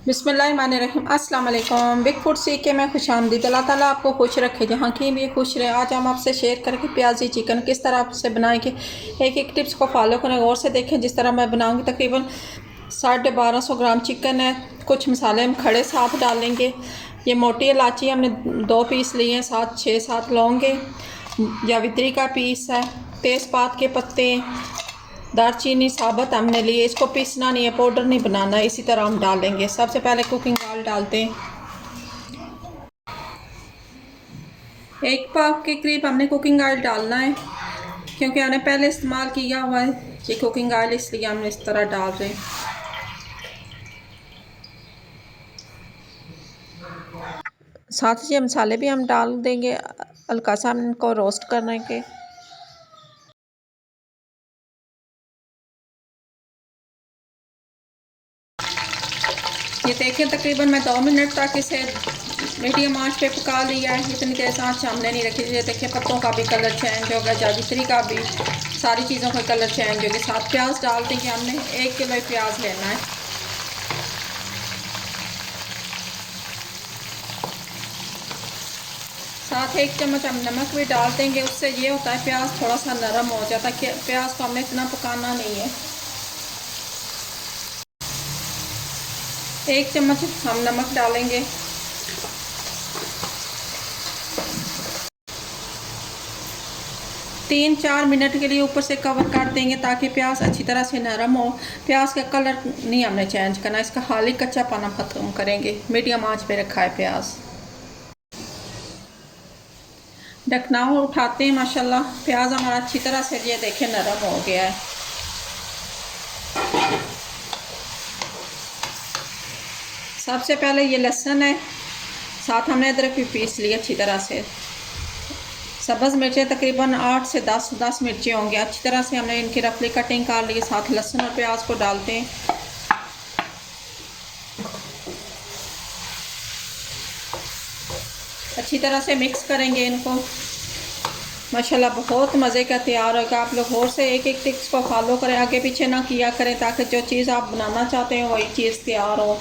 बिस्मिल्लाहिर्रहमानिर्रहीम। अस्सलाम वालेकुम। बिग फूड सीख के मैं खुश आमदीद। अल्लाह ताला आपको खुश रखे, जहाँ की भी खुश रहे। आज हम आपसे शेयर करेंगे प्याजी चिकन किस तरह से बनाएंगे। एक एक टिप्स को फॉलो करें, गौर से देखें। जिस तरह मैं बनाऊंगी तकरीबन 1250 ग्राम चिकन है। कुछ मसाले हम खड़े साथ डालेंगे। ये मोटी इलायची हमने 2 पीस लिए हैं, साथ 6-7 लौंगे, जावित्री का पीस है, तेज़पात के पत्ते, दालचीनी साबुत हमने लिए। इसको पीसना नहीं है, पाउडर नहीं बनाना है, इसी तरह हम डालेंगे। सबसे पहले कुकिंग ऑयल डालते हैं। 1 पाव के करीब हमने कुकिंग ऑयल डालना है, क्योंकि हमने पहले इस्तेमाल किया हुआ है ये कुकिंग ऑयल, इसलिए हम इस तरह डाल रहे हैं। साथ ही मसाले भी हम डाल देंगे, हल्का सा हम इनको रोस्ट करने के। ये देखिए तकरीबन मैं 2 मिनट तक इसे मीडियम आंच पे पका लिया है। इतनी तेज़ आंच हमने नहीं रखी। ये देखिए पत्तों का भी कलर चेंज हो गया, जावित्री का भी, सारी चीज़ों का कलर चेंज हो गया। साथ प्याज डाल देंगे। हमने 1 किलो प्याज लेना है। साथ 1 चम्मच हम नमक भी डाल देंगे। उससे ये होता है प्याज थोड़ा सा नरम हो जाता है। प्याज को हमने इतना पकाना नहीं है। 1 चम्मच हम नमक डालेंगे। तीन 4 मिनट के लिए ऊपर से कवर कर देंगे, ताकि प्याज अच्छी तरह से नरम हो। प्याज का कलर नहीं हमने चेंज करना, इसका हाली कच्चा पाना ख़त्म करेंगे। मीडियम आंच पे रखा है प्याज। ढकना उठाते हैं। माशाल्लाह प्याज हमारा अच्छी तरह से ये देखें नरम हो गया है। सबसे पहले ये लहसुन है, साथ हमने अदरक भी पीस लिया अच्छी तरह से। सब्ज़ मिर्चें तकरीबन 8 से 10 मिर्चें होंगी। अच्छी तरह से हमने इनकी रफली कटिंग कर ली। साथ लहसुन और प्याज को डालते हैं। अच्छी तरह से मिक्स करेंगे इनको। माशाल्लाह बहुत मज़े का तैयार होगा। आप लोग और से एक एक टिप्स को फॉलो करें, आगे पीछे ना किया करें, ताकि जो चीज़ आप बनाना चाहते हैं वही चीज़ तैयार हो।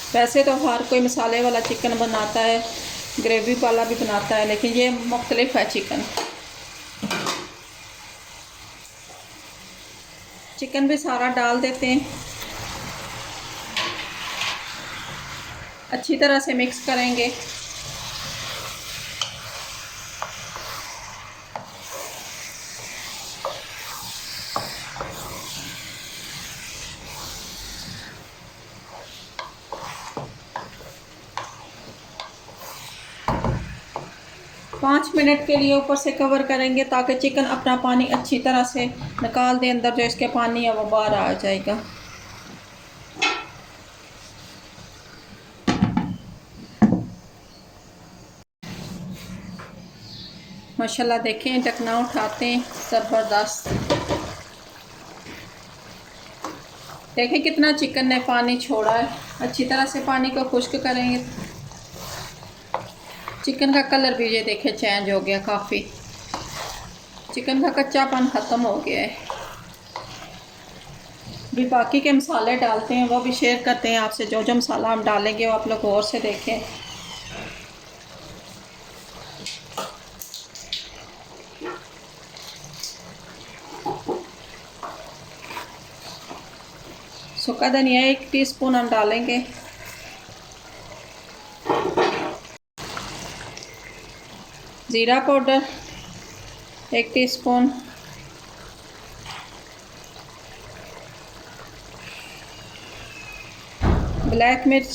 वैसे तो हर कोई मसाले वाला चिकन बनाता है, ग्रेवी वाला भी बनाता है, लेकिन ये मुख्तलिफ है चिकन। चिकन भी सारा डाल देते हैं। अच्छी तरह से मिक्स करेंगे। पाँच मिनट के लिए ऊपर से कवर करेंगे, ताकि चिकन अपना पानी अच्छी तरह से निकाल दे। अंदर जो इसके पानी है वो बाहर आ जाएगा। माशाल्लाह देखें, ढकना उठाते हैं। ज़बरदस्त देखें कितना चिकन ने पानी छोड़ा है। अच्छी तरह से पानी को खुश्क करेंगे। चिकन का कलर भी ये देखें चेंज हो गया काफ़ी। चिकन का कच्चापन ख़त्म हो गया है। भी बाकी के मसाले डालते हैं, वो भी शेयर करते हैं आपसे। जो जो मसाला हम डालेंगे वो आप लोग गौर से देखें। सूखा धनिया 1 टीस्पून हम डालेंगे। ज़ीरा पाउडर 1 टीस्पून। ब्लैक मिर्च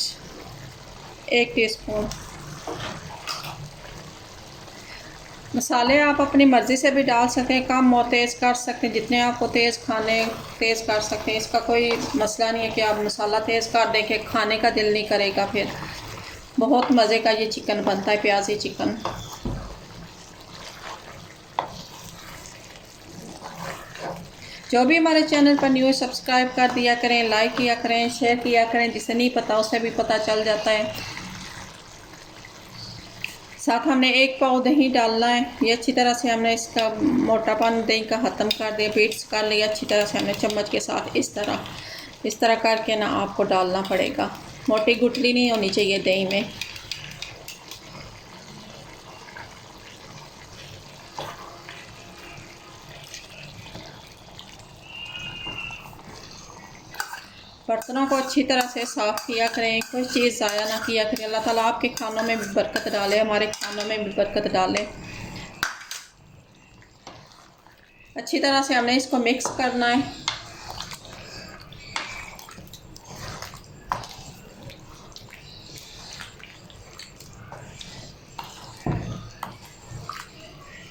1 टीस्पून। मसाले आप अपनी मर्ज़ी से भी डाल सकते हैं, कम और तेज़ कर सकते हैं। जितने आपको तेज़ खाने तेज़ कर सकते हैं। इसका कोई मसला नहीं है कि आप मसाला तेज़ कर दें कि खाने का दिल नहीं करेगा। फिर बहुत मज़े का ये चिकन बनता है, प्याजी चिकन। जो भी हमारे चैनल पर न्यू सब्सक्राइब कर दिया करें, लाइक किया करें, शेयर किया करें। जिसे नहीं पता उसे भी पता चल जाता है। साथ हमने 1 पाव दही डालना है। ये अच्छी तरह से हमने इसका मोटापन दही का ख़त्म कर दिया, बीट्स कर लिया अच्छी तरह से। हमने चम्मच के साथ इस तरह करके ना आपको डालना पड़ेगा। मोटी गुठली नहीं होनी चाहिए दही में। बर्तनों को अच्छी तरह से साफ़ किया करें, कोई चीज़ ज़ाया ना किया करें। अल्लाह ताला आपके खानों में भी बरकत डाले, हमारे खानों में भी बरकत डाले। अच्छी तरह से हमने इसको मिक्स करना है।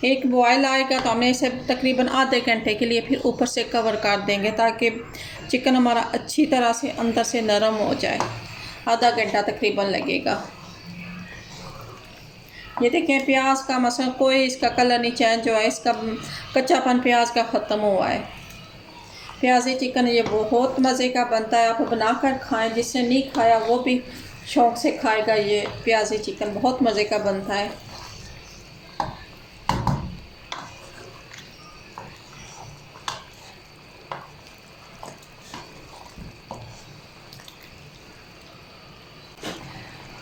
एक बॉयल आएगा तो हमने इसे तकरीबन आधे घंटे के लिए फिर ऊपर से कवर कर देंगे ताकि चिकन हमारा अच्छी तरह से अंदर से नरम हो जाए। आधा घंटा तकरीबन लगेगा। ये देखें प्याज का मसला कोई इसका कलर नहीं चेंज हुआ है, इसका कच्चापन प्याज का ख़त्म हुआ है। प्याजी चिकन ये बहुत मज़े का बनता है, आप बनाकर खाएं, जिसने नहीं खाया वो भी शौक़ से खाएगा। ये प्याजी चिकन बहुत मज़े का बनता है।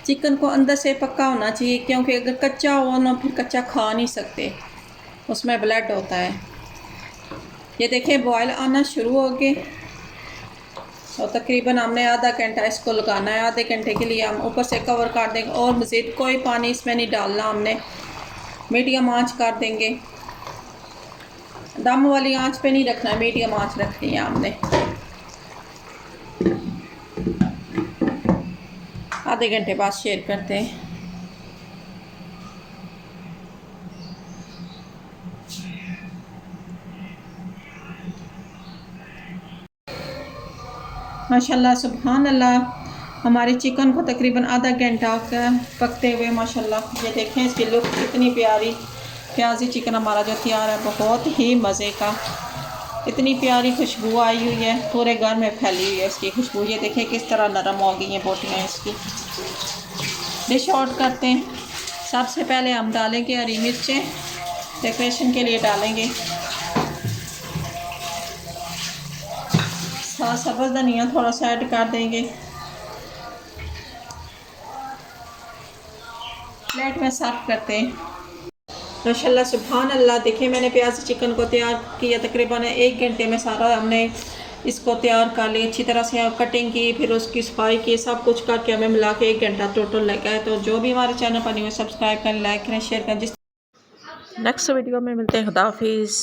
चिकन को अंदर से पक्का होना चाहिए, क्योंकि अगर कच्चा हो ना फिर कच्चा खा नहीं सकते, उसमें ब्लड होता है। ये देखें बॉयल आना शुरू हो गए और तकरीबन हमने आधा घंटा इसको लगाना है। आधे घंटे के लिए हम ऊपर से कवर कर देंगे और मज़ीद कोई पानी इसमें नहीं डालना, हमने मीडियम आंच कर देंगे। दम वाली आंच पे नहीं रखना है, मीडियम आंच रखनी है हमने। आधे घंटे बाद शेयर करते हैं। माशाल्लाह सुभान अल्लाह, हमारे चिकन को तकरीबन आधा घंटा पकते हुए माशाल्लाह ये देखें इसकी लुक कितनी प्यारी। प्याजी चिकन हमारा जो तैयार है बहुत ही मज़े का, इतनी प्यारी खुशबू आई हुई है, पूरे घर में फैली हुई है इसकी खुशबू। ये देखें किस तरह नरम हो गई हैं बोटियाँ इसकी। डिश आउट करते हैं। सबसे पहले हम डालेंगे हरी मिर्चें, डेकोरेशन के लिए डालेंगे। सब्ज़ धनिया थोड़ा सा ऐड कर देंगे। प्लेट में सर्व करते हैं। माशाल्लाह सुभान अल्लाह, देखिए मैंने प्याज चिकन को तैयार किया तकरीबन 1 घंटे में। सारा हमने इसको तैयार कर लिया, अच्छी तरह से कटिंग की, फिर उसकी सफाई की, सब कुछ करके हमें मिला के 1 घंटा टोटल लगा है। तो जो भी हमारे चैनल पर नहीं हुए सब्सक्राइब करें, लाइक करें, शेयर करें। नेक्स्ट वीडियो में मिलते हैं। खुदा हाफिज़।